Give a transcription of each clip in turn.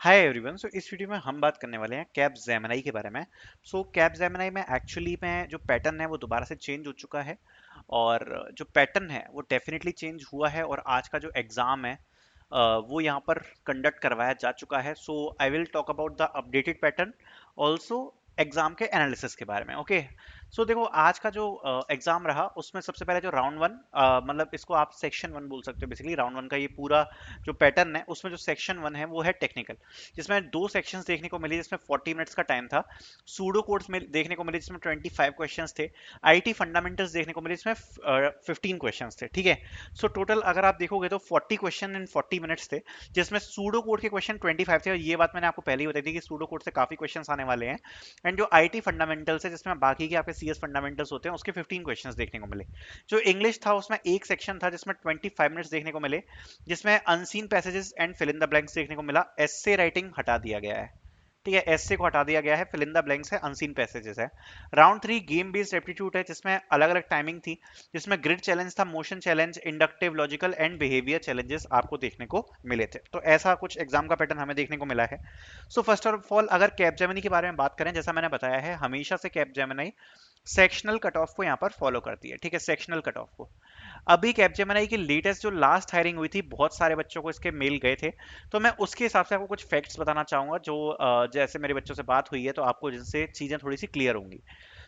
Hi everyone. सो इस video में हम बात करने वाले हैं कैप जेमिनी के बारे में। सो कैप जेमिनी में एक्चुअली में जो पैटर्न है वो दोबारा से चेंज हो चुका है, और जो पैटर्न है वो डेफिनेटली चेंज हुआ है, और आज का जो एग्ज़ाम है वो यहाँ पर कंडक्ट करवाया जा चुका है। So I will talk about the updated pattern, also exam के एनालिसिस के बारे में। ओके, सो देखो आज का जो एग्जाम रहा उसमें सबसे पहले जो राउंड वन, मतलब इसको आप सेक्शन वन बोल सकते हो। बेसिकली राउंड वन का ये पूरा जो पैटर्न है उसमें जो सेक्शन वन है वो है टेक्निकल, जिसमें दो सेक्शंस देखने को मिली, जिसमें 40 मिनट्स का टाइम था। सूडो कोड्स में देखने को मिले जिसमें 25 क्वेश्चंस थे। आईटी फंडामेंटल्स देखने को मिले जिसमें 15 क्वेश्चंस थे। ठीक है, सो टोटल अगर आप देखोगे तो 40 क्वेश्चन इन 40 मिनट्स थे, जिसमें सूडो कोड के क्वेश्चन 25 थे। और ये बात मैंने आपको पहले ही बताई थी कि सूडो कोड से काफी क्वेश्चंस आने वाले हैं। एंड जो आईटी फंडामेंटल्स है जिसमें बाकी के आपके सीएस फंडामेंटल्स होते हैं उसके 15 क्वेश्चंस देखने को मिले। जो इंग्लिश था उसमें एक सेक्शन था जिसमें 25 मिनट्स देखने को मिले, जिसमें unseen passages and fill in the blanks देखने को मिला। एस्से राइटिंग हटा दिया गया है। ठीक है, एस्से को हटा दिया गया है, फिल इन द ब्लैंक्स है, अनसीन पैसेजेस है। Round three game based aptitude है जिसमें अलग अलग टाइमिंग थी, जिसमें ग्रिड चैलेंज था, motion challenge, inductive, logical and behaviour challenges आपको देखने को मिले थे। तो ऐसा कुछ एग्जाम का पैटर्न हमें देखने को मिला है। सो फर्स्ट ऑफ ऑल अगर कैपजेमिनी के बारे में बात करें, जैसा मैंने बताया है हमेशा से कैपजेमिनी सेक्शनल कट ऑफ को यहाँ पर फॉलो करती है। ठीक है, सेक्शनल कट ऑफ को। अभी कैपजेमिनी की लेटेस्ट जो लास्ट हायरिंग हुई थी, बहुत सारे बच्चों को इसके मेल गए थे। तो मैं उसके हिसाब से आपको कुछ फैक्ट्स बताना चाहूंगा जो जैसे मेरे बच्चों से बात हुई है तो आपको जिनसे चीजें थोड़ी सी क्लियर होंगी।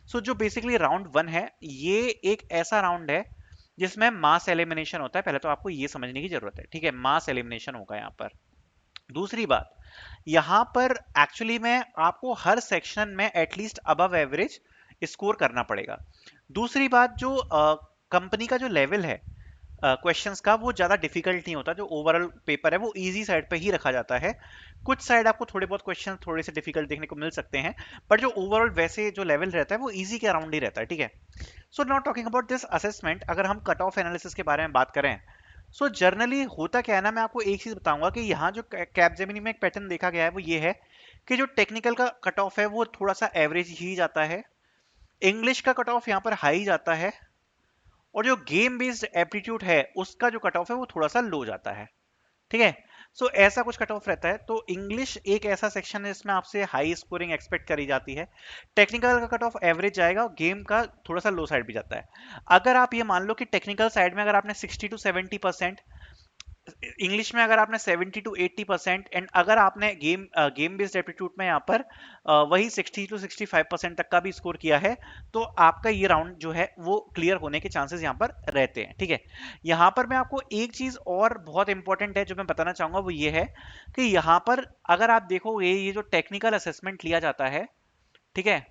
सो जो बेसिकली राउंड वन है, ये एक ऐसा राउंड है जिसमें मास एलिमिनेशन होता है। पहले तो आपको ये समझने की जरूरत है। ठीक है, मास एलिमिनेशन होगा यहाँ पर। दूसरी बात, यहाँ पर एक्चुअली में आपको हर सेक्शन में एटलीस्ट अबव एवरेज स्कोर करना पड़ेगा। दूसरी बात, जो कंपनी का जो लेवल है क्वेश्चंस का, वो ज़्यादा डिफिकल्ट नहीं होता। जो ओवरऑल पेपर है वो इजी साइड पे ही रखा जाता है। कुछ साइड आपको थोड़े बहुत क्वेश्चन थोड़े से डिफिकल्ट देखने को मिल सकते हैं, पर जो ओवरऑल वैसे जो लेवल रहता है वो इजी के अराउंड ही रहता है। ठीक है, so not talking about this assessment, अगर हम कट ऑफ एनालिसिस के बारे में बात करें, सो जनरली होता क्या है ना, मैं आपको एक चीज बताऊंगा कि यहाँ जो कैपजेमिनी में एक पैटर्न देखा गया है वो ये है कि जो टेक्निकल का कट ऑफ है वो थोड़ा सा एवरेज ही जाता है, इंग्लिश का कट ऑफ यहाँ पर हाई जाता है, और जो गेम बेस्ड एप्टीट्यूड है उसका जो कट ऑफ है वो थोड़ा सा लो जाता है। ठीक है, सो ऐसा कुछ कट ऑफ रहता है। तो इंग्लिश एक ऐसा सेक्शन है जिसमें आपसे हाई स्कोरिंग एक्सपेक्ट करी जाती है। टेक्निकल का कट ऑफ एवरेज जाएगा और गेम का थोड़ा सा लो साइड भी जाता है। अगर आप ये मान लो कि टेक्निकल साइड में अगर आपने 60 to 70%, इंग्लिश में अगर आपने 70 to 80%, एंड अगर आपने गेम बेस्ड एप्टीट्यूड में यहाँ पर वही 60 to 65% तक का भी स्कोर किया है, तो आपका ये राउंड जो है वो क्लियर होने के चांसेस यहाँ पर रहते हैं। ठीक है, यहाँ पर मैं आपको एक चीज और बहुत इंपॉर्टेंट है जो मैं बताना चाहूंगा, वो ये है कि यहाँ पर अगर आप देखोगे ये जो टेक्निकल असेसमेंट लिया जाता है, ठीक है,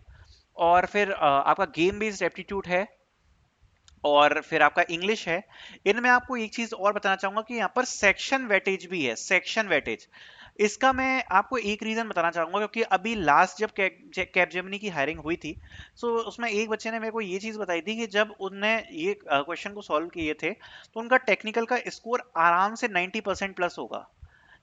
और फिर आपका गेम बेस्ड एप्टीट्यूड है, और फिर आपका इंग्लिश है, इनमें आपको एक चीज और बताना चाहूंगा कि यहाँ पर सेक्शन वेटेज भी है। सेक्शन वेटेज, इसका मैं आपको एक रीजन बताना चाहूंगा, क्योंकि अभी लास्ट जब कैपजेमिनी की हायरिंग हुई थी, सो उसमें एक बच्चे ने मेरे को ये चीज बताई थी कि जब उनने ये क्वेश्चन को सॉल्व किए थे तो उनका टेक्निकल का स्कोर आराम से 90% प्लस होगा।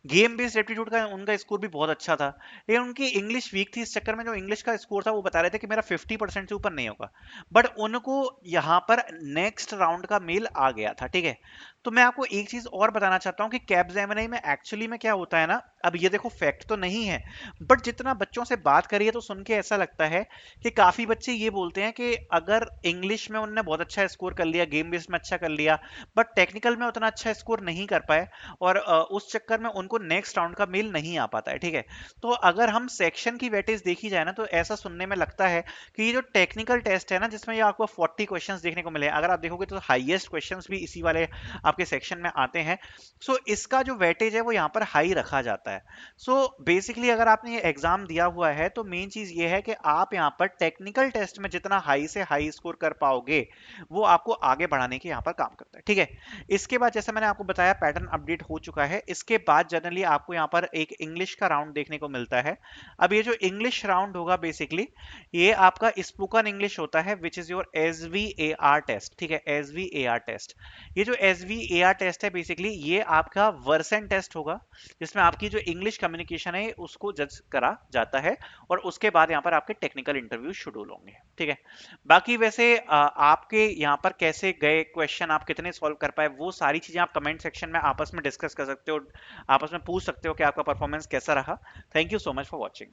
गेम बेस्ड एप्टीट्यूड का उनका स्कोर भी बहुत अच्छा था, लेकिन उनकी इंग्लिश वीक थी। इस चक्कर में जो इंग्लिश का स्कोर था वो बता रहे थे कि मेरा 50% से ऊपर नहीं होगा, बट उनको यहाँ पर नेक्स्ट राउंड का मेल आ गया था। ठीक है, तो मैं आपको एक चीज और बताना चाहता हूँ कि कैपजेमिनी में एक्चुअली में क्या होता है ना, अब ये देखो फैक्ट तो नहीं है, बट जितना बच्चों से बात करिए तो सुन के ऐसा लगता है कि काफी बच्चे ये बोलते हैं कि अगर इंग्लिश में उन्होंने बहुत अच्छा स्कोर कर लिया, गेम बेस्ड में अच्छा कर लिया, बट टेक्निकल में उतना अच्छा स्कोर नहीं कर पाए, और उस चक्कर में उनको नेक्स्ट राउंड का मेल नहीं आ पाता है। ठीक है, तो अगर हम सेक्शन की वेटेज देखी जाए ना, तो ऐसा सुनने में लगता है कि ये जो टेक्निकल टेस्ट है ना जिसमें ये आपको 40 क्वेश्चंस देखने को मिले, अगर आप देखोगे तो हाईएस्ट क्वेश्चंस भी इसी वाले आपके सेक्शन में आते हैं। सो इसका जो वेटेज है वो यहाँ पर हाई रखा जाता है। सो बेसिकली अगर आपने ये एग्जाम दिया हुआ है तो मेन चीज ये है कि आप यहाँ पर टेक्निकल टेस्ट में जितना हाई से हाई स्कोर कर पाओगे वो आपको आगे बढ़ाने के यहाँ पर काम करता है। ठीक है, इसके बाद जैसे मैंने आपको बताया पैटर्न अपडेट हो चुका है। इसके बाद जनरली आपको यहाँ पर एक इंग्लिश का राउंड देखने को मिलता है। अब ये जो इंग्लिश राउंड होगा बेसिकली ये आपका स्पोकन इंग्लिश होता है, विच इज योर SVAR टेस्ट। ठीक है, SVAR टेस्ट, ये जो SVAR टेस्ट है बेसिकली ये आपका वर्सन टेस्ट होगा, जिसमें आपकी जो इंग्लिश कम्युनिकेशन है उसको जज करा जाता है, और उसके बाद यहाँ पर आपके टेक्निकल इंटरव्यू शेड्यूल होंगे। ठीक है, बाकी वैसे आपके यहाँ पर कैसे गए क्वेश्चन, आप कितने सॉल्व कर पाए, वो सारी चीजें आप कमेंट सेक्शन में आपस में डिस्कस कर सकते हो, आपस में पूछ सकते हो कि आपका परफॉर्मेंस कैसा रहा। Thank you so much for watching.